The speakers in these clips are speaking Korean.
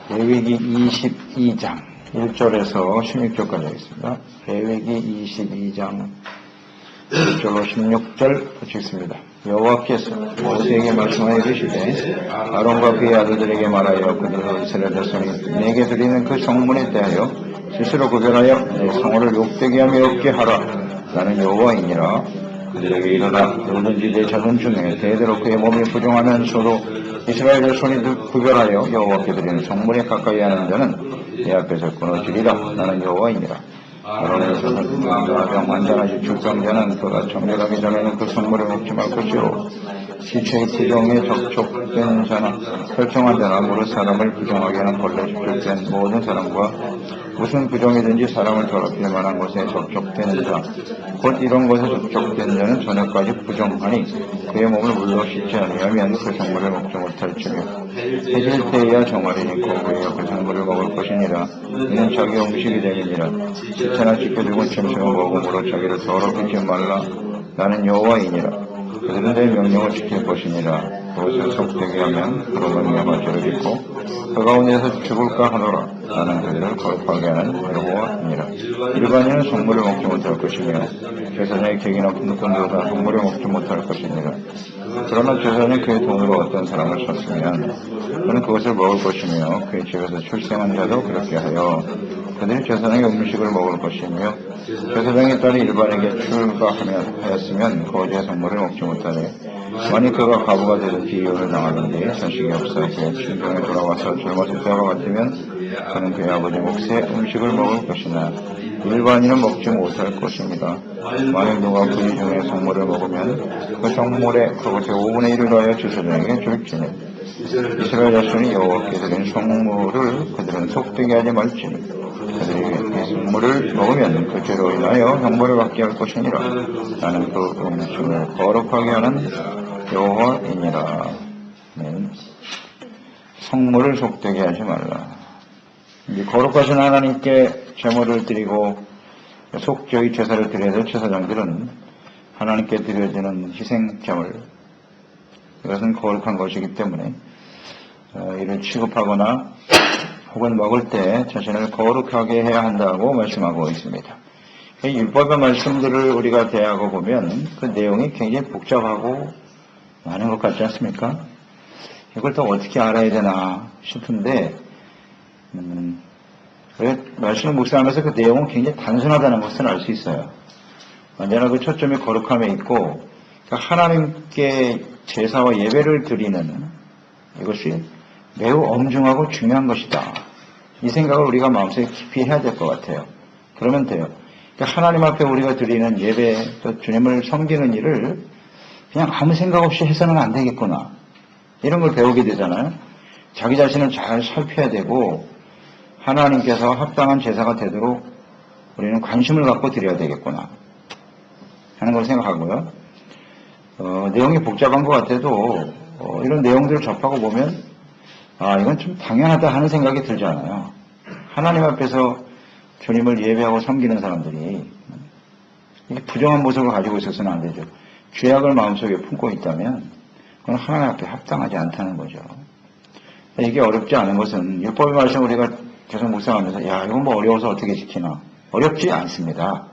레위기 22장 1절에서 16절까지 하겠습니다. 레위기 22장 1절로 16절 읽겠습니다. 여호와께서 모세에게 말씀하여 이르시되 아론과 그의 아들들에게 말하여 그들로 이스라엘 백성이 내게 드리는 그 성문에 대하여 스스로 구별하여 내 성호를 욕되게 하며 없게 하라. 나는 여호와이니라. 그들에게 일어나 누구든지 내 자손 중에 대대로 그의 몸이 부정하면서도 이스라엘 백성이 구별하여 여호와께 드리는 성문에 가까이 하는 자는 내 앞에서 끊어지리라. 나는 여호와이니라. 아론에서는 가장 완전하지 죽병자는 그가 정결하기 전에는 그 성물을 먹지 말 것이요 시체의 부정에 접촉된 자나 혈청한 자나 무릇 사람을 부정하게 하는 벌레 접촉된 모든 사람과 무슨 부정이든지 사람을 더럽힐 만한 것에 접촉되는 자 곧 이런 것에 접촉된 자는 저녁까지 부정하니 그의 몸을 물로 씻지 아니하면 그 성물을 먹지 못할지며 해질 때에야 정활이니 고기여 그 성물을 먹을 것이니라. 이는 자기 음식이 됨이니라. 시체나 지켜 죽은 짐승을 먹음으로 자기를 더럽히지 말라. 나는 여호와이니라. 그들은 내 명령을 지킬 것이니라. 그것을 속되게 하면 그로 명령할 죄를 짓고 그 가운데서 죽을까 하노라. 나는 그들을 거룩하게 하는 여호와이니라. 일반인은 성물을 먹지 못할 것이며 제사장의 객이나 분권도다 성물을 먹지 못할 것이니라. 그러나 제사장이 그의 돈으로 어떤 사람을 샀으면 그는 그것을 먹을 것이며 그의 집에서 출생한 자도 그렇게 하여 그들이 제사장의 음식을 먹을 것이며 제사장의 딸이 일반에게 출가하였으면 거지의 성물을 먹지 못하되 만일 그가 과부가 되든지 이혼을 당하든지 자식이 없어 그의 친정에 돌아와서 젊었을 때와 같으면 그는 그의 아버지 몫의 음식을 먹을 것이나 일반인은 먹지 못할 것입니다. 만일 누가 그의 중에 성물을 먹으면 그 성물에 그것의 5분의 1을 더하여 제사장에게 줄지니 이스라엘 자손이 여호와께 드린 성물을 그들은 속되게 하지 말지니 그들이 이 성물을 먹으면 그 죄로 인하여 형벌을 받게 할 것이니라. 나는 그 음식을 거룩하게 하는 여호와이니라. 성물을 속되게 하지 말라. 이제 거룩하신 하나님께 제물을 드리고 속죄의 제사를 드려야 될 제사장들은 하나님께 드려지는 희생제물, 이것은 거룩한 것이기 때문에 이를 취급하거나 혹은 먹을 때 자신을 거룩하게 해야 한다고 말씀하고 있습니다. 율법의 말씀들을 우리가 대하고 보면 그 내용이 굉장히 복잡하고 많은 것 같지 않습니까? 이걸 또 어떻게 알아야 되나 싶은데 말씀을 묵상하면서 그 내용은 굉장히 단순하다는 것을 알 수 있어요. 언제나 그 초점이 거룩함에 있고 하나님께 제사와 예배를 드리는 이것이 매우 엄중하고 중요한 것이다. 이 생각을 우리가 마음속에 깊이 해야 될 것 같아요. 그러면 돼요. 하나님 앞에 우리가 드리는 예배, 또 주님을 섬기는 일을 그냥 아무 생각 없이 해서는 안 되겠구나. 이런 걸 배우게 되잖아요. 자기 자신을 잘 살펴야 되고 하나님께서 합당한 제사가 되도록 우리는 관심을 갖고 드려야 되겠구나 하는 걸 생각하고요. 내용이 복잡한 것 같아도 이런 내용들을 접하고 보면 이건 좀 당연하다 하는 생각이 들잖아요. 하나님 앞에서 주님을 예배하고 섬기는 사람들이 부정한 모습을 가지고 있어서는 안 되죠. 죄악을 마음속에 품고 있다면 그건 하나님 앞에 합당하지 않다는 거죠. 이게 어렵지 않은 것은 율법의 말씀 우리가 계속 묵상하면서 이건 뭐 어려워서 어떻게 지키나. 어렵지 않습니다.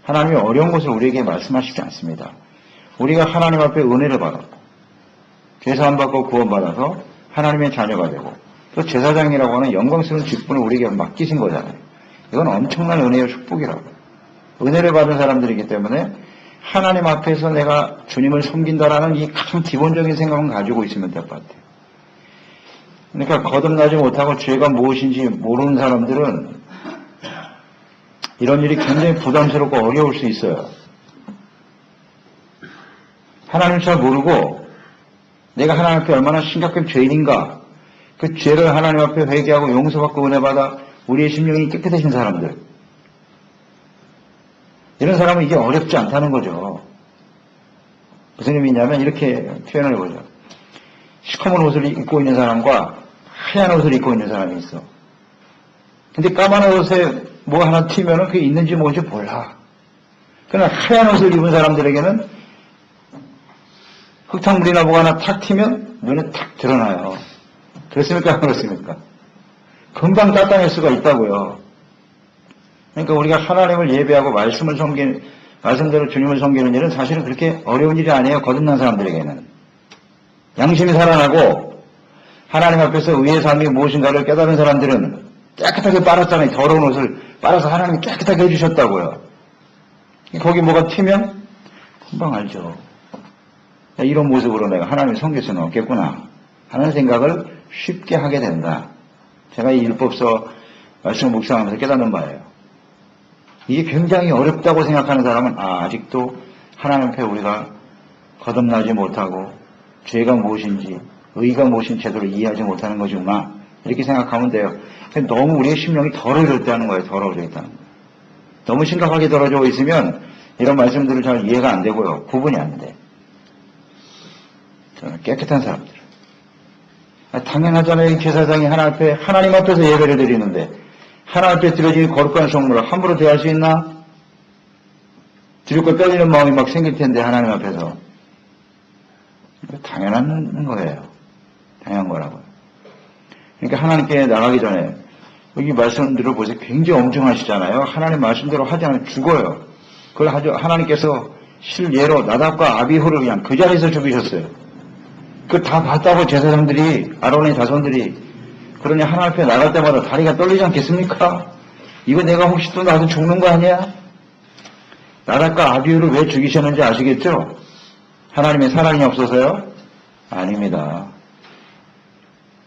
하나님이 어려운 것을 우리에게 말씀하시지 않습니다. 우리가 하나님 앞에 은혜를 받았고 죄사함 받고 구원받아서 하나님의 자녀가 되고 또 제사장이라고 하는 영광스러운 직분을 우리에게 맡기신 거잖아요. 이건 엄청난 은혜의 축복이라고. 은혜를 받은 사람들이기 때문에 하나님 앞에서 내가 주님을 섬긴다라는 이 가장 기본적인 생각은 가지고 있으면 될 것 같아요. 그러니까 거듭나지 못하고 죄가 무엇인지 모르는 사람들은 이런 일이 굉장히 부담스럽고 어려울 수 있어요. 하나님을 잘 모르고 내가 하나님 앞에 얼마나 심각한 죄인인가, 그 죄를 하나님 앞에 회개하고 용서받고 은혜받아 우리의 심령이 깨끗해진 사람들, 이런 사람은 이게 어렵지 않다는 거죠. 무슨 의미냐면 이렇게 표현을 해보죠. 시커먼 옷을 입고 있는 사람과 하얀 옷을 입고 있는 사람이 있어. 근데 까만 옷에 뭐 하나 튀면은 그게 있는지 뭔지 몰라. 그러나 하얀 옷을 입은 사람들에게는 흙탕물이나 뭐가 하나 탁 튀면 눈에 탁 드러나요. 그렇습니까? 안 그렇습니까? 금방 닦아낼 수가 있다고요. 그러니까 우리가 하나님을 예배하고 말씀대로 주님을 섬기는 일은 사실은 그렇게 어려운 일이 아니에요. 거듭난 사람들에게는. 양심이 살아나고 하나님 앞에서 의의 삶이 무엇인가를 깨달은 사람들은 깨끗하게 빨았잖아요. 더러운 옷을 빨아서 하나님이 깨끗하게 해주셨다고요. 거기 뭐가 튀면 금방 알죠. 이런 모습으로 내가 하나님을 섬길 수는 없겠구나 하는 생각을 쉽게 하게 된다. 제가 이 율법서 말씀을 묵상하면서 깨닫는 바예요. 이게 굉장히 어렵다고 생각하는 사람은 아직도 하나님 앞에 우리가 거듭나지 못하고 죄가 무엇인지 의가 무엇인지 제대로 이해하지 못하는 것이구나 이렇게 생각하면 돼요. 너무 우리의 심령이 더러워져 있다는 거예요. 더러워져 있다는 거예요. 너무 심각하게 더러워져 있으면 이런 말씀들을 잘 이해가 안 되고요. 구분이 안 돼. 깨끗한 사람들. 당연하잖아요. 제사장이 하나님 앞에서 예배를 드리는데 하나님 앞에 드려진 거룩한 성물을 함부로 대할 수 있나? 드릴 걸 빼지는 마음이 막 생길 텐데 하나님 앞에서. 당연한 거예요. 당연한 거라고요. 그러니까 하나님께 나가기 전에 여기 말씀들을 보세요. 굉장히 엄중하시잖아요. 하나님 말씀대로 하지 않으면 죽어요. 그걸 하나님께서 실예로 나답과 아비후를 그냥 그 자리에서 죽이셨어요. 그걸 다 봤다고 제사장들이 아론의 자손들이. 그러니 하나님 앞에 나갈 때마다 다리가 떨리지 않겠습니까? 이거 내가 혹시 또 나도 죽는 거 아니야? 나답과 아비후를 왜 죽이셨는지 아시겠죠? 하나님의 사랑이 없어서요? 아닙니다.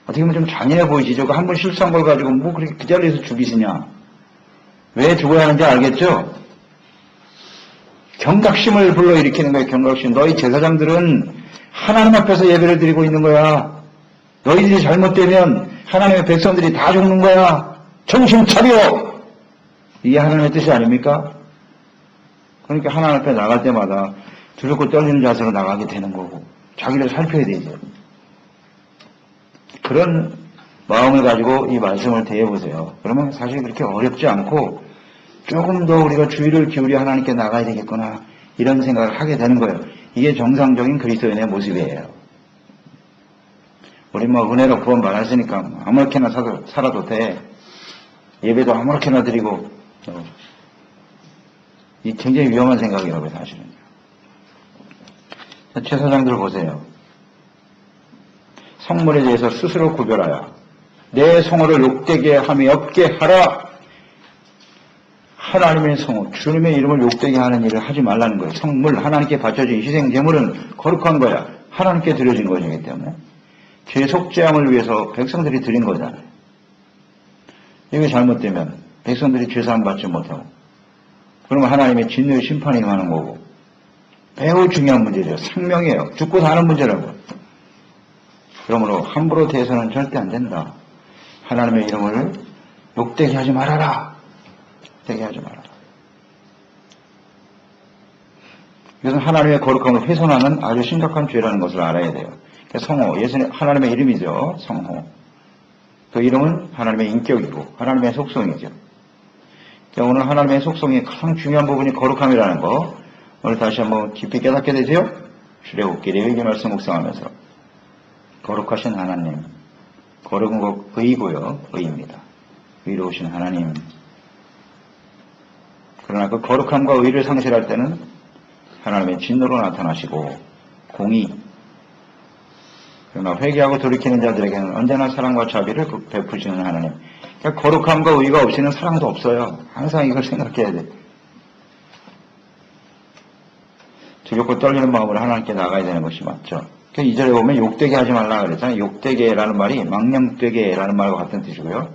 어떻게 보면 좀 잔인해 보이시죠? 한 번 실수한 걸 가지고 뭐 그렇게 그 자리에서 죽이시냐? 왜 죽어야 하는지 알겠죠? 경각심을 불러일으키는 거예요. 경각심. 너희 제사장들은 하나님 앞에서 예배를 드리고 있는 거야. 너희들이 잘못되면 하나님의 백성들이 다 죽는 거야. 정신 차려! 이게 하나님의 뜻이 아닙니까? 그러니까 하나님 앞에 나갈 때마다 두렵고 떨리는 자세로 나가게 되는 거고 자기를 살펴야 되죠. 그런 마음을 가지고 이 말씀을 대해보세요. 그러면 사실 그렇게 어렵지 않고 조금 더 우리가 주의를 기울여 하나님께 나가야 되겠구나 이런 생각을 하게 되는 거예요. 이게 정상적인 그리스도인의 모습이에요. 우리 뭐 은혜로 구원 받았으니까 아무렇게나 살아도 돼. 예배도 아무렇게나 드리고 이 굉장히 위험한 생각이라고요. 사실은. 제사장들 보세요. 성물에 대해서 스스로 구별하여 내 성호를 욕되게 함이 없게 하라. 하나님의 성호, 주님의 이름을 욕되게 하는 일을 하지 말라는 거예요. 성물, 하나님께 바쳐진 희생 제물은 거룩한 거야. 하나님께 드려진 것이기 때문에 죄 속죄함을 위해서 백성들이 드린 거잖아요. 이게 잘못되면 백성들이 죄사함 받지 못하고 그러면 하나님의 진노의 심판이 임하는 거고 매우 중요한 문제죠. 생명이에요. 죽고 사는 문제라고. 그러므로 함부로 대해서는 절대 안 된다. 하나님의 이름을 욕되게 하지 말아라. 욕되게 하지 말아라. 이것은 하나님의 거룩함을 훼손하는 아주 심각한 죄라는 것을 알아야 돼요. 성호, 예수님 하나님의 이름이죠. 성호. 그 이름은 하나님의 인격이고 하나님의 속성이죠. 오늘 하나님의 속성의 가장 중요한 부분이 거룩함이라는 거 오늘 다시 한번 깊이 깨닫게 되세요. 출애굽기 레위기 말씀 묵상하면서 거룩하신 하나님, 거룩은 곧 의고요. 의입니다. 의로우신 하나님. 그러나 그 거룩함과 의를 상실할 때는 하나님의 진노로 나타나시고 공의. 그러나 회개하고 돌이키는 자들에게는 언제나 사랑과 자비를 베푸시는 하나님. 그러니까 거룩함과 의가 없이는 사랑도 없어요. 항상 이걸 생각해야 돼. 두렵고 떨리는 마음으로 하나님께 나가야 되는 것이 맞죠. 그러니까 2절에 보면 욕되게 하지 말라 그랬잖아요. 욕되게라는 말이 망령되게라는 말과 같은 뜻이고요.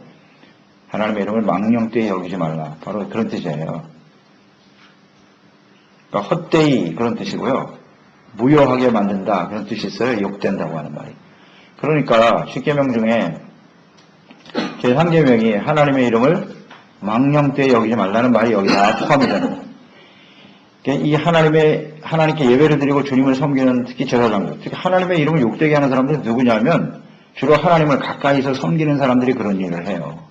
하나님의 이름을 망령되게 여기지 말라. 바로 그런 뜻이에요. 그러니까 헛되이 그런 뜻이고요. 무효하게 만든다 그런 뜻이 있어요. 욕된다고 하는 말이. 그러니까 10계명 중에 제3계명이 하나님의 이름을 망령되이 여기지 말라는 말이 여기다 포함이잖아요. 이 하나님께 예배를 드리고 주님을 섬기는 특히 제사장들, 특히 하나님의 이름을 욕되게 하는 사람들은 누구냐면 주로 하나님을 가까이서 섬기는 사람들이 그런 일을 해요.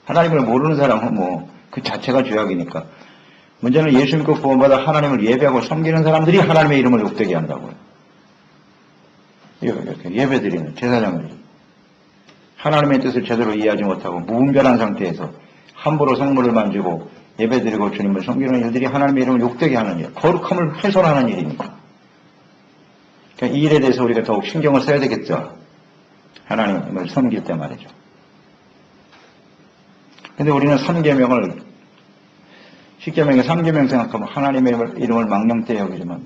하나님을 모르는 사람은 뭐 그 자체가 죄악이니까. 문제는 예수 믿고 구원받아 하나님을 예배하고 섬기는 사람들이 하나님의 이름을 욕되게 한다고요. 이렇게 예배드리는 제사장들이 하나님의 뜻을 제대로 이해하지 못하고 무분별한 상태에서 함부로 성물을 만지고 예배드리고 주님을 섬기는 일들이 하나님의 이름을 욕되게 하는 일, 거룩함을 훼손하는 일입니다. 그러니까 이 일에 대해서 우리가 더욱 신경을 써야 되겠죠. 하나님을 섬길 때 말이죠. 근데 우리는 3계명을 10계명에 3계명 생각하면 하나님의 이름을 망령되이 여기지만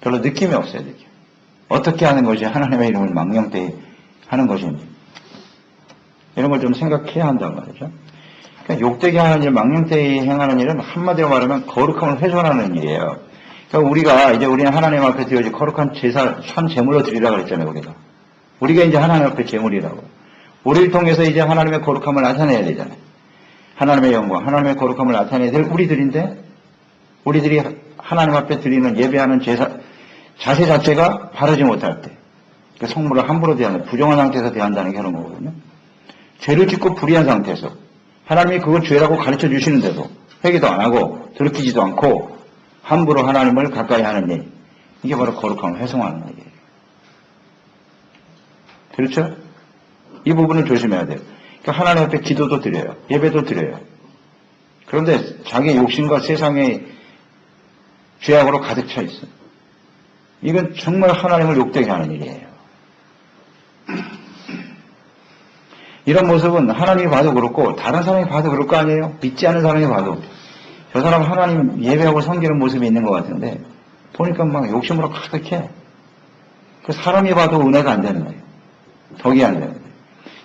별로 느낌이 없어요. 느낌. 어떻게 하는 것이 하나님의 이름을 망령되이 하는 것인지 이런 걸 좀 생각해야 한단 말이죠. 그러니까 욕되게 하는 일, 망령되이 행하는 일은 한마디로 말하면 거룩함을 훼손하는 일이에요. 그러니까 우리는 하나님 앞에 드려지 거룩한 제사, 참 제물로 드리라고 그랬잖아요. 우리가 이제 하나님 앞에 제물이라고. 우리를 통해서 이제 하나님의 거룩함을 나타내야 되잖아요. 하나님의 영광, 하나님의 거룩함을 나타내야 될 우리들인데 우리들이 하나님 앞에 드리는 예배하는 자세 자체가 바르지 못할 때 그 성물을 함부로 대하는 부정한 상태에서 대한다는 게 그런 거거든요. 죄를 짓고 불의한 상태에서 하나님이 그걸 죄라고 가르쳐 주시는데도 회개도 안 하고 들키지도 않고 함부로 하나님을 가까이 하는 일, 이게 바로 거룩함을 훼손하는 일이에요. 그렇죠? 이 부분을 조심해야 돼요. 그러니까 하나님 앞에 기도도 드려요. 예배도 드려요. 그런데 자기의 욕심과 세상의 죄악으로 가득 차 있어요. 이건 정말 하나님을 욕되게 하는 일이에요. 이런 모습은 하나님이 봐도 그렇고 다른 사람이 봐도 그럴 거 아니에요? 믿지 않는 사람이 봐도 저 사람 하나님 예배하고 섬기는 모습이 있는 것 같은데 보니까 막 욕심으로 가득해. 그 사람이 봐도 은혜가 안 되는 거예요. 덕이 안 되는 거예요.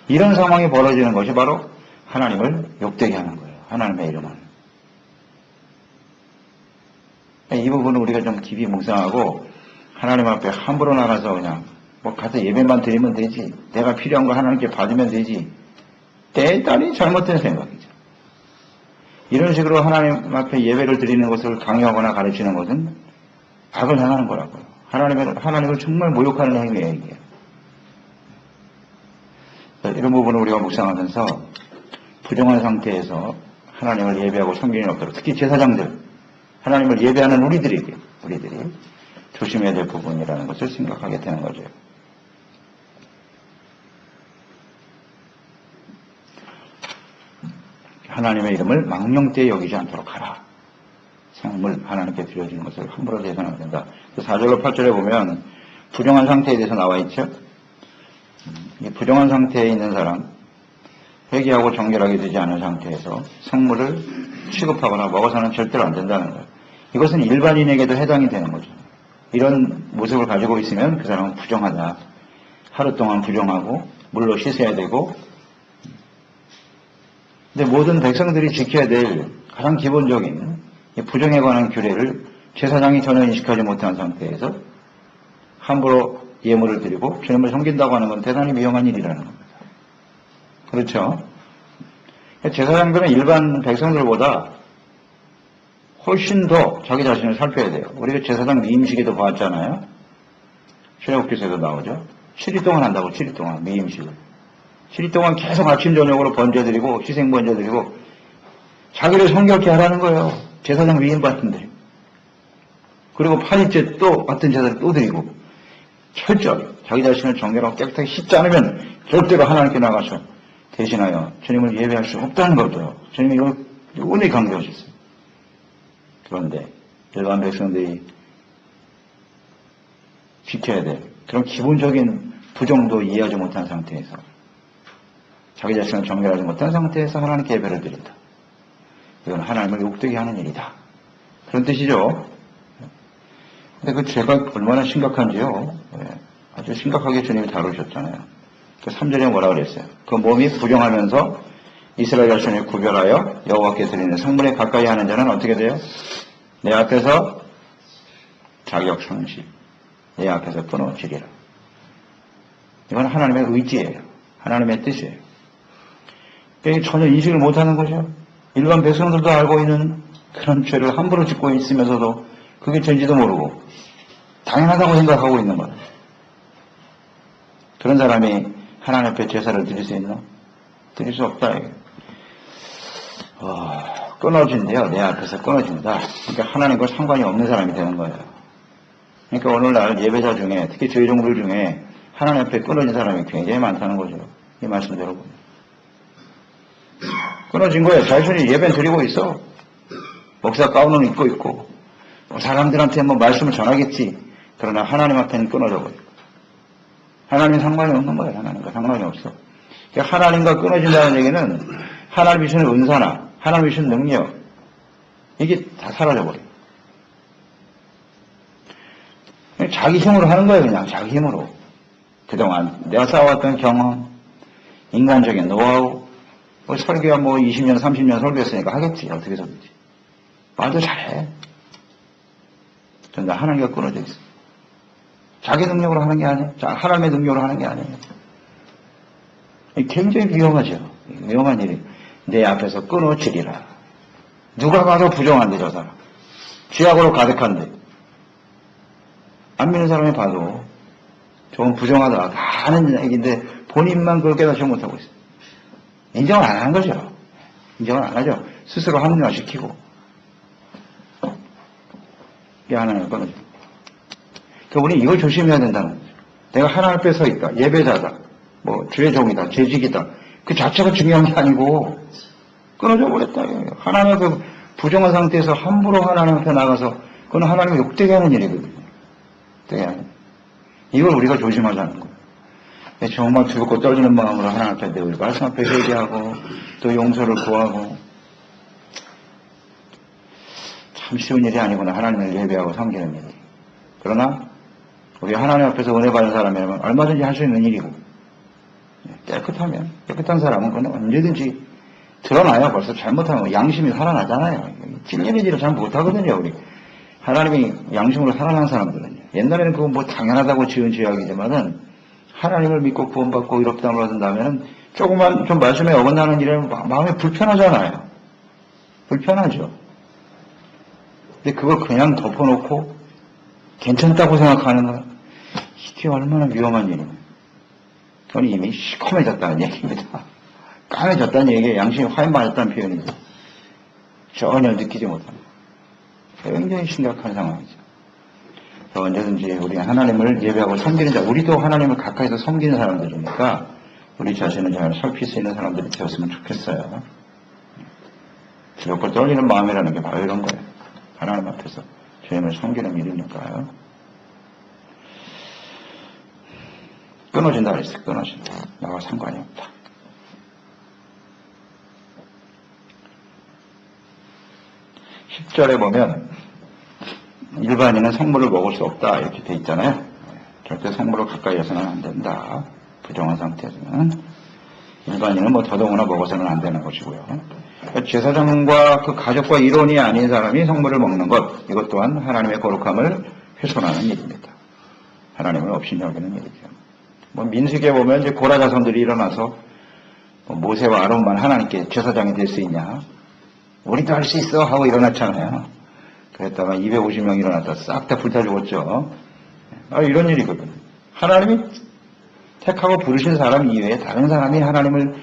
이런 상황이 벌어지는 것이 바로 하나님을 욕되게 하는 거예요. 하나님의 이름은. 이 부분은 우리가 좀 깊이 묵상하고 하나님 앞에 함부로 나가서 그냥 뭐 가서 예배만 드리면 되지. 내가 필요한 거 하나님께 받으면 되지. 대단히 잘못된 생각이죠. 이런 식으로 하나님 앞에 예배를 드리는 것을 강요하거나 가르치는 것은 악을 행하는 거라고요. 하나님을 정말 모욕하는 행위예요, 이게. 이런 부분을 우리가 묵상하면서 부정한 상태에서 하나님을 예배하고 섬기는 없도록 특히 제사장들, 하나님을 예배하는 우리들이 조심해야 될 부분이라는 것을 생각하게 되는 거죠. 하나님의 이름을 망령되이 여기지 않도록 하라. 생물 하나님께 드려지는 것을 함부로 대선하면 된다. 4절로 8절에 보면 부정한 상태에 대해서 나와 있죠. 이 부정한 상태에 있는 사람, 회개하고 정결하게 되지 않은 상태에서 생물을 취급하거나 먹어서는 절대로 안 된다는 거예요. 이것은 일반인에게도 해당이 되는 거죠. 이런 모습을 가지고 있으면 그 사람은 부정하다. 하루 동안 부정하고 물로 씻어야 되고, 근데 모든 백성들이 지켜야 될 가장 기본적인 부정에 관한 규례를 제사장이 전혀 인식하지 못한 상태에서 함부로 예물을 드리고 주님을 섬긴다고 하는 건 대단히 위험한 일이라는 겁니다. 그렇죠? 제사장들은 일반 백성들보다 훨씬 더 자기 자신을 살펴야 돼요. 우리가 제사장 미임식에도 봤잖아요. 출애굽기서도 나오죠. 7일 동안 한다고, 7일 동안 미임식을. 7일 동안 계속 아침 저녁으로 번제드리고 희생 번제드리고 자기를 성결케 하라는 거예요. 제사장 위임 받던데. 그리고 8일째 또 같은 제사를 또 드리고 철저하게 자기 자신을 정결하고 깨끗하게 씻지 않으면 절대로 하나님께 나가서 대신하여 주님을 예배할 수 없다는 거죠. 주님이 이걸 은히 강조하셨어요. 그런데 일반 백성들이 지켜야 될 그런 기본적인 부정도 이해하지 못한 상태에서 자기 자신을 정결하지 못한 상태에서 하나님께 예배를 드린다. 이건 하나님을 욕되게 하는 일이다. 그런 뜻이죠. 근데 그 죄가 얼마나 심각한지요. 아주 심각하게 주님이 다루셨잖아요. 그 3절에 뭐라 그랬어요? 그 몸이 부정하면서 이스라엘 자손을 구별하여 여호와께 드리는 성물에 가까이 하는 자는 어떻게 돼요? 내 앞에서 자격 상실, 내 앞에서 끊어지리라. 이건 하나님의 의지예요. 하나님의 뜻이에요. 전혀 인식을 못하는 거죠. 일반 백성들도 알고 있는 그런 죄를 함부로 짓고 있으면서도 그게 죄인지도 모르고 당연하다고 생각하고 있는 거예요. 그런 사람이 하나님 앞에 제사를 드릴 수 있나? 드릴 수 없다. 끊어진대요. 내 앞에서 끊어진다. 그러니까 하나님과 상관이 없는 사람이 되는 거예요. 그러니까 오늘날 예배자 중에 특히 저희 종들 중에 하나님 앞에 끊어진 사람이 굉장히 많다는 거죠. 이 말씀대로 보면. 끊어진 거예요. 자신이 예배는 드리고 있어. 목사 가운은 입고 있고 사람들한테 뭐 말씀을 전하겠지. 그러나 하나님 앞에는 끊어져 버려. 하나님 상관이 없는 거예요. 하나님과 상관이 없어. 그러니까 하나님과 끊어진다는 얘기는 하나님이 주시는 은사나 하나님이 주시는 능력 이게 다 사라져버려요. 자기 힘으로 하는 거예요. 그냥 자기 힘으로. 그동안 내가 쌓아왔던 경험, 인간적인 노하우, 설교야 뭐 20년, 30년 설교했으니까 하겠지. 어떻게 하든지. 말도 잘해. 근데 하나님과 끊어져 있어. 자기 능력으로 하는 게 아니에요. 하나님의 능력으로 하는 게 아니에요. 굉장히 위험하죠. 위험한 일이. 내 앞에서 끊어지리라. 누가 봐도 부정한데 저 사람. 죄악으로 가득한데. 안 믿는 사람이 봐도 저건 부정하다. 다 아는 얘기인데 본인만 그걸 깨닫지 못하고 있어요. 인정을 안 하는 거죠. 인정을 안 하죠. 스스로 합리화시키고. 이게 하나님을 끊어져. 그러니까 우리는 이걸 조심해야 된다는 거죠. 내가 하나님 앞에 서 있다. 예배자다. 뭐 주의 종이다. 재직이다. 그 자체가 중요한 게 아니고 끊어져 버렸다. 하나님의 그 부정한 상태에서 함부로 하나님 앞에 나가서 그건 하나님을 욕되게 하는 일이거든요. 되게 하는. 이걸 우리가 조심하자는 거예요. 정말 두렵고 떨리는 마음으로 하나님 앞에 우리 말씀 앞에 회개하고 또 용서를 구하고 참 쉬운 일이 아니구나. 하나님을 예배하고 섬기는 일이. 그러나 우리 하나님 앞에서 은혜 받는 사람이라면 얼마든지 할 수 있는 일이고 깨끗한 사람은 그건 언제든지 드러나요. 벌써 잘못하면 양심이 살아나잖아요. 찔리는 일을 잘 못하거든요. 우리 하나님이 양심으로 살아난 사람들은요. 옛날에는 그건 뭐 당연하다고 지은 죄악이지만은 하나님을 믿고 구원받고 의롭다함을 얻은다면은 조금만 좀 말씀에 어긋나는 일은 마음이 불편하잖아요. 불편하죠. 근데 그걸 그냥 덮어놓고 괜찮다고 생각하는 건 이게 얼마나 위험한 일입니까? 그건 이미 시커매졌다는 얘기입니다. 까매졌다는 얘기에 양심이 화인맞았다는 표현이죠. 전혀 느끼지 못합니다. 굉장히 심각한 상황이죠. 언제든지 우리 하나님을 예배하고 섬기는 자, 우리도 하나님을 가까이서 섬기는 사람들이니까 우리 자신을 잘 살필 수 있는 사람들이 되었으면 좋겠어요. 두렵고 떨리는 마음이라는 게 바로 이런 거예요. 하나님 앞에서 주님을 섬기는 일이니까요. 끊어진다 그랬어요. 끊어진다. 나와 상관이 없다. 10절에 보면 일반인은 성물을 먹을 수 없다 이렇게 돼 있잖아요. 절대 성물을 가까이 해서는 안 된다. 부정한 상태에서는. 일반인은 뭐 더더구나 먹어서는 안 되는 것이고요. 제사장과 그 가족과 일원이 아닌 사람이 성물을 먹는 것, 이것 또한 하나님의 거룩함을 훼손하는 일입니다. 하나님을 업신여기는 일이죠. 뭐 민수기에 보면 이제 고라 자손들이 일어나서 뭐 모세와 아론만 하나님께 제사장이 될 수 있냐? 우리도 할 수 있어 하고 일어났잖아요. 그랬다가 250명 일어났다 싹 다 불타 죽었죠. 이런 일이거든요. 하나님이 택하고 부르신 사람 이외에 다른 사람이 하나님을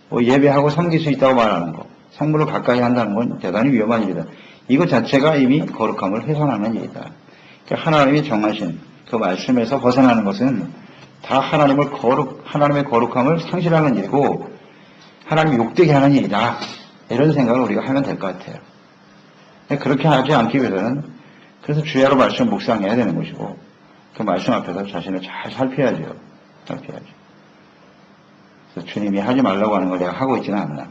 뭐 예배하고 섬길 수 있다고 말하는 거, 성물을 가까이 한다는 건 대단히 위험한 일이다. 이것 자체가 이미 거룩함을 훼손하는 일이다. 그러니까 하나님이 정하신 그 말씀에서 벗어나는 것은 다 하나님의 거룩함을 상실하는 일이고 하나님이 욕되게 하는 일이다. 이런 생각을 우리가 하면 될 것 같아요. 그렇게 하지 않기 위해서는 그래서 주야로 말씀을 묵상해야 되는 것이고 그 말씀 앞에서 자신을 잘 살펴야죠. 살펴야죠. 그래서 주님이 하지 말라고 하는 걸 내가 하고 있지는 않나.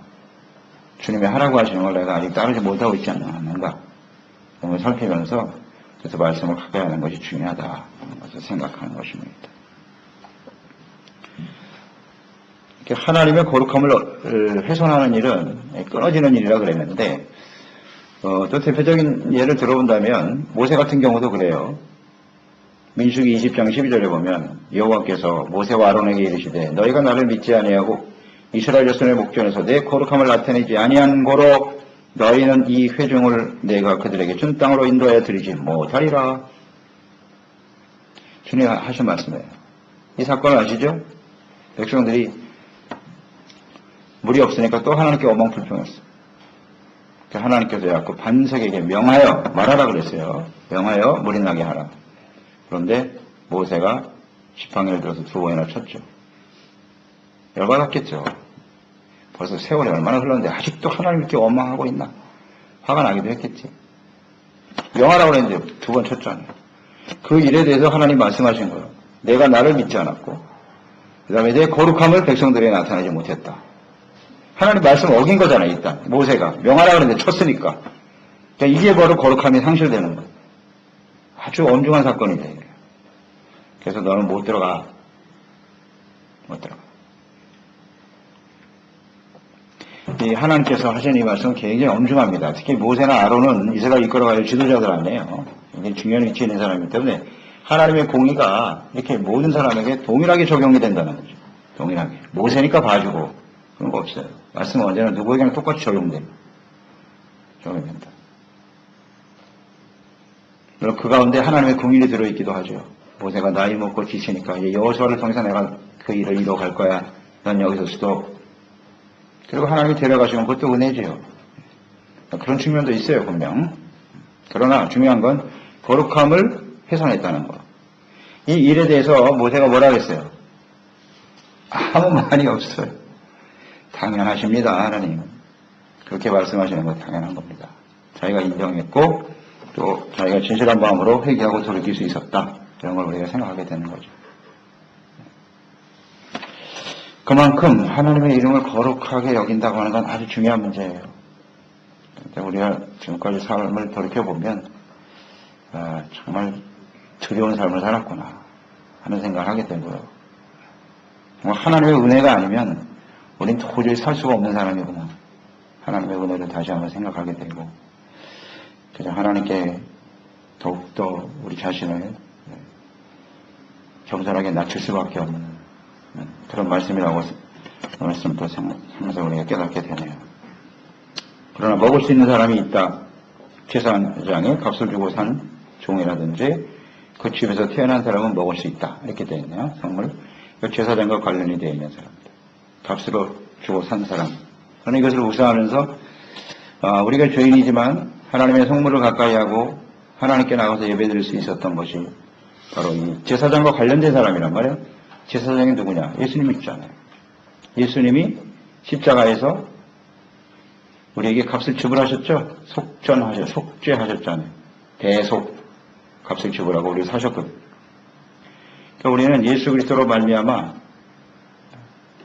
주님이 하라고 하시는 걸 내가 아직 따르지 못하고 있지 않는가. 그런 걸 살피면서 그래서 말씀을 가까이 하는 것이 중요하다. 하는 것을 생각하는 것입니다. 하나님의 거룩함을 훼손하는 일은 끊어지는 일이라 그랬는데 또 대표적인 예를 들어본다면 모세 같은 경우도 그래요. 민수기 20장 12절에 보면 여호와께서 모세와 아론에게 이르시되 너희가 나를 믿지 아니하고 이스라엘 자손의 목전에서 내 거룩함을 나타내지 아니한 고로 너희는 이 회중을 내가 그들에게 준 땅으로 인도하여 드리지 못하리라. 주님 하신 말씀이에요. 이 사건을 아시죠? 백성들이 물이 없으니까 또 하나님께 어망불평했어. 하나님께서 야곱 반석에게 명하여 말하라 그랬어요. 명하여 물이 나게 하라. 그런데 모세가 지팡이를 들어서 2번이나 쳤죠. 열받았겠죠. 벌써 세월이 얼마나 흘렀는데 아직도 하나님 이렇게 원망하고 있나. 화가 나기도 했겠지. 명하라고 그랬는데 2번 쳤잖아요. 그 일에 대해서 하나님 말씀하신 거예요. 내가 나를 믿지 않았고 그 다음에 내 거룩함을 백성들에게 나타내지 못했다. 하나님 말씀 어긴 거잖아요. 일단 모세가 명하라고 그랬는데 쳤으니까. 그러니까 이게 바로 거룩함이 상실되는 거예요. 아주 엄중한 사건이에요. 그래서 너는 못 들어가. 못 들어가. 이 하나님께서 하신 이 말씀은 굉장히 엄중합니다. 특히 모세나 아론은 이스라엘 이끌어갈 지도자들 아니에요. 굉장히 중요한 위치에 있는 사람이기 때문에 하나님의 공의가 이렇게 모든 사람에게 동일하게 적용이 된다는 거죠. 동일하게. 모세니까 봐주고 그런 거 없어요. 말씀은 언제나 누구에게나 똑같이 적용됩니다. 적용된다. 물론 그 가운데 하나님의 공의이 들어있기도 하죠. 모세가 나이 먹고 지치니까 이제 여호수아를 통해서 내가 그 일을 이뤄갈 거야. 넌 여기서 스톱. 그리고 하나님이 데려가시면 그것도 은혜지요. 그런 측면도 있어요, 분명. 그러나 중요한 건 거룩함을 훼손했다는 거. 이 일에 대해서 모세가 뭐라 그랬어요? 아무 말이 없어요. 당연하십니다, 하나님. 그렇게 말씀하시는 건 당연한 겁니다. 자기가 인정했고 또 자기가 진실한 마음으로 회개하고 돌이킬 수 있었다. 이런 걸 우리가 생각하게 되는 거죠. 그만큼 하나님의 이름을 거룩하게 여긴다고 하는 건 아주 중요한 문제예요. 우리가 지금까지 삶을 돌이켜보면 정말 두려운 삶을 살았구나 하는 생각을 하게 되고요. 정말 하나님의 은혜가 아니면 우린 도저히 살 수가 없는 사람이구나. 하나님의 은혜를 다시 한번 생각하게 되고 그래서 하나님께 더욱더 우리 자신을 겸손하게 낮출 수밖에 없는 그런 말씀이라고 말씀도 항상 우리가 깨닫게 되네요. 그러나 먹을 수 있는 사람이 있다. 제사장에 값을 주고 산 종이라든지 그 집에서 태어난 사람은 먹을 수 있다. 이렇게 되어 있네요. 성물. 제사장과 관련이 되어 있는 사람들. 값으로 주고 산 사람. 저는 이것을 묵상하면서 우리가 죄인이지만 하나님의 성물을 가까이 하고 하나님께 나가서 예배드릴 수 있었던 것이 바로 이 제사장과 관련된 사람이란 말이에요. 제사장이 누구냐? 예수님 있잖아요. 예수님이 십자가에서 우리에게 값을 지불하셨죠? 속죄하셨잖아요. 대속 값을 지불하고 우리를 사셨거든요. 그러니까 우리는 예수 그리스도로 말미암아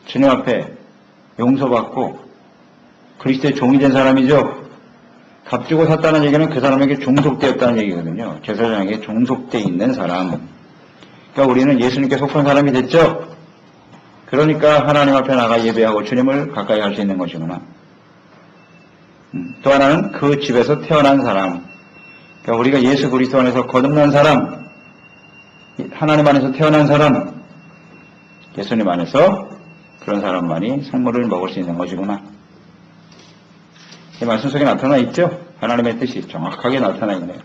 주님 앞에 용서받고 그리스도의 종이 된 사람이죠. 값 주고 샀다는 얘기는 그 사람에게 종속되었다는 얘기거든요. 제사장에게 종속되어 있는 사람. 그러니까 우리는 예수님께 속한 사람이 됐죠. 그러니까 하나님 앞에 나가 예배하고 주님을 가까이 할 수 있는 것이구나. 또 하나는 그 집에서 태어난 사람. 그러니까 우리가 예수 그리스도 안에서 거듭난 사람, 하나님 안에서 태어난 사람, 예수님 안에서 그런 사람만이 성물을 먹을 수 있는 것이구나. 이 말씀 속에 나타나 있죠? 하나님의 뜻이 정확하게 나타나 있네요.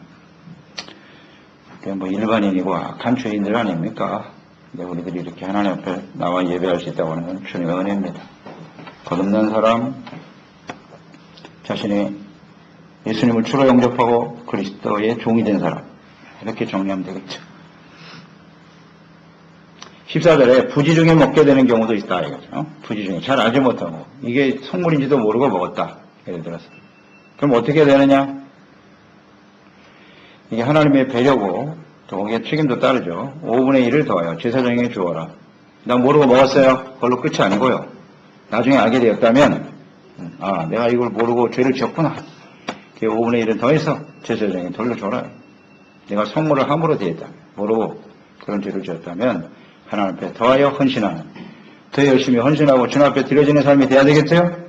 뭐 일반인이고 악한 죄인들 아닙니까? 근데 우리들이 이렇게 하나님 앞에 나와 예배할 수 있다고 하는 건 주님의 은혜입니다. 거듭난 사람, 자신이 예수님을 주로 영접하고 그리스도의 종이 된 사람, 이렇게 정리하면 되겠죠. 14절에 부지 중에 먹게 되는 경우도 있다 이거죠. 부지 중에 잘 알지 못하고 이게 성물인지도 모르고 먹었다. 예를 들어서 그럼 어떻게 되느냐? 이게 하나님의 배려고 또 거기에 책임도 따르죠. 5분의 1을 더하여 제사장에게 주어라. 난 모르고 먹었어요. 그걸로 끝이 아니고요. 나중에 알게 되었다면 내가 이걸 모르고 죄를 지었구나. 그 5분의 1을 더해서 제사장에게 돌려줘라. 내가 성물을 함으로 되었다. 모르고 그런 죄를 지었다면 하나님 앞에 더하여 헌신하는, 더 열심히 헌신하고 주님 앞에 드려지는 삶이 돼야 되겠어요?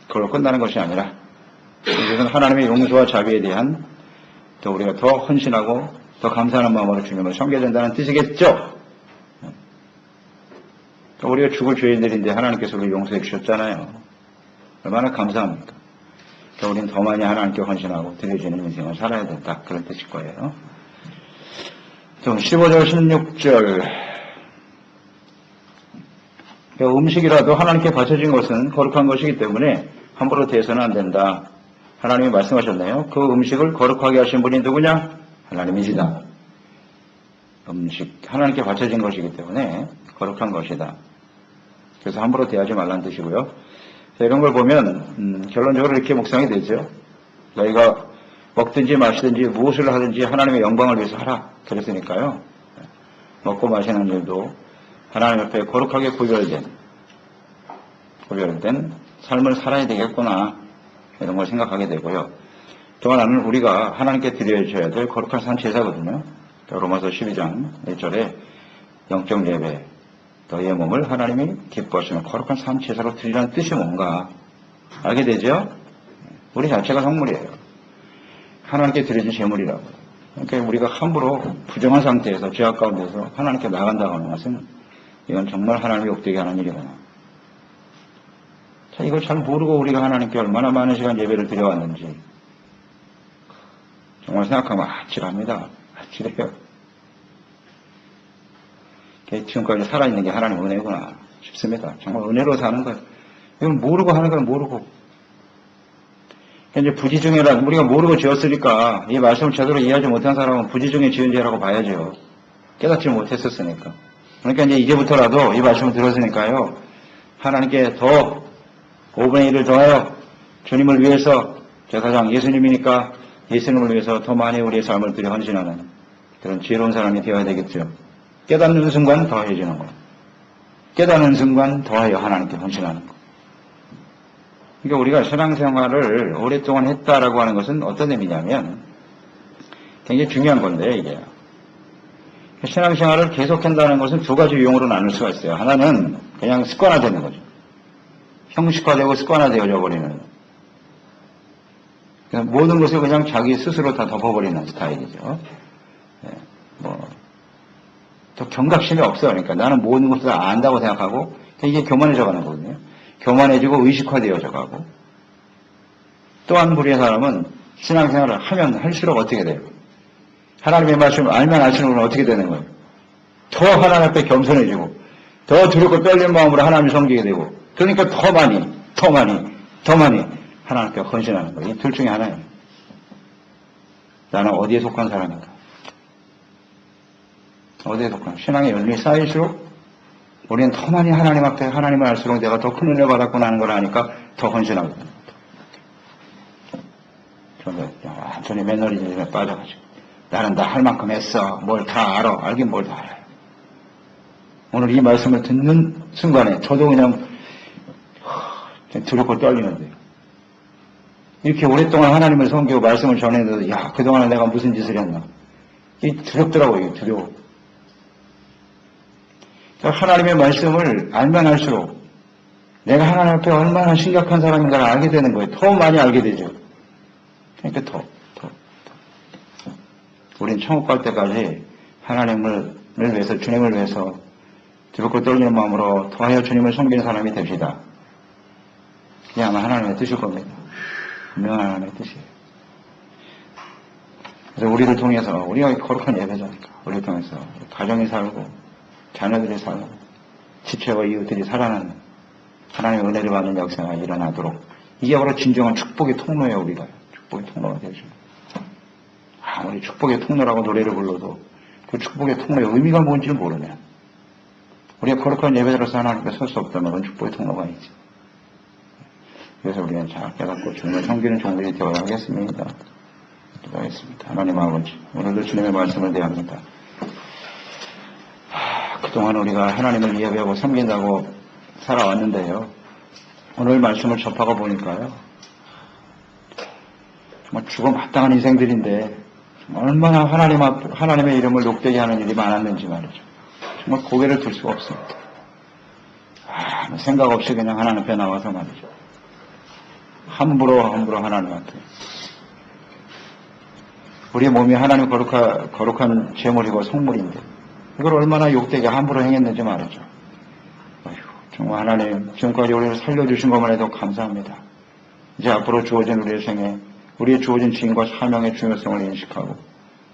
그걸로 끝나는 것이 아니라 이것은 하나님의 용서와 자비에 대한 또 우리가 더 헌신하고 더 감사하는 마음으로 주님을 섬겨야 된다는 뜻이겠죠. 우리가 죽을 죄인들인데 하나님께서 우리를 용서해 주셨잖아요. 얼마나 감사합니까? 우리는 더 많이 하나님께 헌신하고 드려지는 인생을 살아야 된다. 그런 뜻일 거예요. 15절 16절 음식이라도 하나님께 바쳐진 것은 거룩한 것이기 때문에 함부로 대해서는 안 된다. 하나님이 말씀하셨네요. 그 음식을 거룩하게 하신 분이 누구냐? 하나님이시다. 음식, 하나님께 바쳐진 것이기 때문에 거룩한 것이다. 그래서 함부로 대하지 말라는 뜻이고요. 자, 이런 걸 보면 결론적으로 이렇게 묵상이 되죠. 너희가 먹든지 마시든지 무엇을 하든지 하나님의 영광을 위해서 하라. 그랬으니까요. 먹고 마시는 일도 하나님 앞에 거룩하게 구별된 삶을 살아야 되겠구나. 이런 걸 생각하게 되고요. 또 하나는 우리가 하나님께 드려져야 될 거룩한 산 제사거든요. 로마서 12장 1절에 영적 예배, 너희의 몸을 하나님이 기뻐하시는 거룩한 산 제사로 드리라는 뜻이 뭔가 알게 되죠? 우리 자체가 성물이에요. 하나님께 드려진 제물이라고. 그러니까 우리가 함부로 부정한 상태에서 죄악 가운데서 하나님께 나간다고 하는 것은 이건 정말 하나님이 욕되게 하는 일이구나. 자, 이걸 잘 모르고 우리가 하나님께 얼마나 많은 시간 예배를 드려왔는지 정말 생각하면 아찔합니다. 아찔해요. 지금까지 살아있는 게 하나님 은혜구나 싶습니다. 정말 은혜로 사는 거예요. 이건 모르고 하는 건 모르고. 이제 부지중에라 우리가 모르고 지었으니까 이 말씀을 제대로 이해하지 못한 사람은 부지중에 지은 죄라고 봐야죠. 깨닫지 못했었으니까. 그러니까 이제 이제부터라도 이 말씀을 들었으니까요. 하나님께 더 5분의 1을 더하여 주님을 위해서 제사장 예수님이니까 예수님을 위해서 더 많이 우리의 삶을 들여 헌신하는 그런 지혜로운 사람이 되어야 되겠죠. 깨닫는 순간 더해지는 거. 깨닫는 순간 더하여 하나님께 헌신하는 거. 그러니까 우리가 신앙생활을 오랫동안 했다라고 하는 것은 어떤 의미냐면 굉장히 중요한 건데 이게 신앙생활을 계속한다는 것은 두 가지 유형으로 나눌 수가 있어요. 하나는 그냥 습관화되는 거죠. 형식화되고 습관화되어져 버리는 모든 것을 그냥 자기 스스로 다 덮어버리는 스타일이죠. 더 경각심이 없어요. 그러니까 나는 모든 것을 다 안다고 생각하고 이게 교만해져 가는 거거든요. 교만해지고 의식화되어져 가고 또 한 부류의 사람은 신앙생활을 하면 할수록 어떻게 돼요? 하나님의 말씀을 알면 알수록 어떻게 되는 거예요? 더 하나님 앞에 겸손해지고 더 두렵고 떨리는 마음으로 하나님을 섬기게 되고 그러니까 더 많이 하나님께 헌신하는 거예요. 이 둘 중에 하나예요. 나는 어디에 속한 사람인가? 어디에 속한 신앙의 열심이 쌓일수록 우리는 더 많이 하나님 앞에 하나님을 알수록 내가 더 큰 은혜 받았구나 하는 걸 아니까 더 헌신하게 됩니다. 저는 완전히 매너리즘에 빠져가지고 나는 다 할 만큼 했어. 뭘 다 알아. 알긴 뭘 다 알아요. 오늘 이 말씀을 듣는 순간에 저도 그냥 두렵고 떨리는데요. 이렇게 오랫동안 하나님을 섬기고 말씀을 전했는데도 야 그동안에 내가 무슨 짓을 했나. 이게 두렵더라고요. 이게 두려워. 하나님의 말씀을 알면 할수록 내가 하나님 앞에 얼마나 심각한 사람인가를 알게 되는 거예요. 더 많이 알게 되죠. 그러니까 더. 우린 천국 갈 때까지 하나님을 위해서 주님을 위해서 두렵고 떨리는 마음으로 더하여 주님을 섬기는 사람이 됩시다. 이게 아마 하나님의 뜻일 겁니다. 분명한 하나님의 뜻이에요. 그래서 우리를 통해서 우리가 거룩한 예배자니까 우리를 통해서 가정이 살고 자녀들이 살고 지체와 이웃들이 살아나는 하나님의 은혜를 받는 역사가 일어나도록 이게 바로 진정한 축복의 통로예요. 우리가 축복의 통로가 되죠. 아무리 축복의 통로라고 노래를 불러도 그 축복의 통로의 의미가 뭔지를 모르면 우리가 거룩한 예배자로서 하나님께 설 수 없다면 그건 축복의 통로가 아니지. 그래서 우리는 잘 깨닫고 주님을 섬기는 종들이 되어야 하겠습니다. 기도하겠습니다. 하나님 아버지, 오늘도 주님의 말씀을 대합니다. 그동안 우리가 하나님을 예배하고 섬긴다고 살아왔는데요. 오늘 말씀을 접하고 보니까요. 정말 죽어 마땅한 인생들인데 얼마나 하나님의 이름을 욕되게 하는 일이 많았는지 말이죠. 정말 고개를 들 수가 없습니다. 생각 없이 그냥 하나님 앞에 나와서 말이죠. 함부로 하나님 앞에. 우리의 몸이 하나님 거룩한 제물이고 성물인데 이걸 얼마나 욕되게 함부로 행했는지 말이죠. 정말 하나님 지금까지 우리를 살려주신 것만 해도 감사합니다. 이제 앞으로 주어진 우리의 생에 우리의 주어진 지인과 사명의 중요성을 인식하고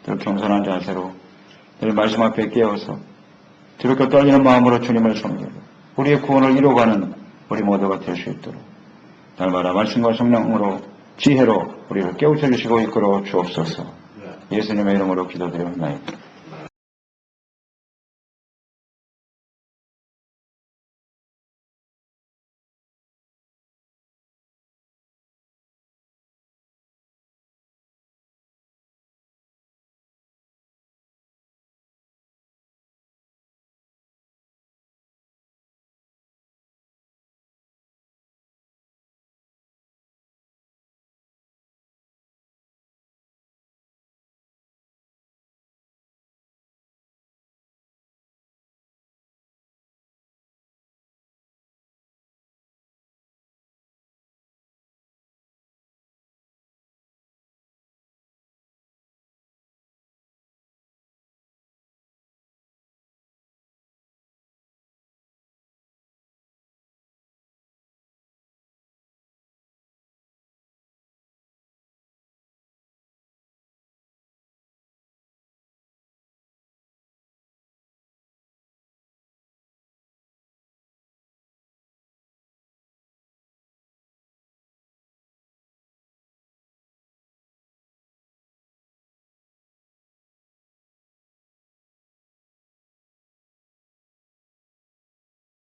늘 겸손한 자세로 늘 말씀 앞에 깨어서 두렵게 떨리는 마음으로 주님을 섬기고 우리의 구원을 이루어가는 우리 모두가 될 수 있도록 날마다 말씀과 성령으로 지혜로 우리를 깨우쳐 주시고 이끌어 주옵소서. 예수님의 이름으로 기도드립니다.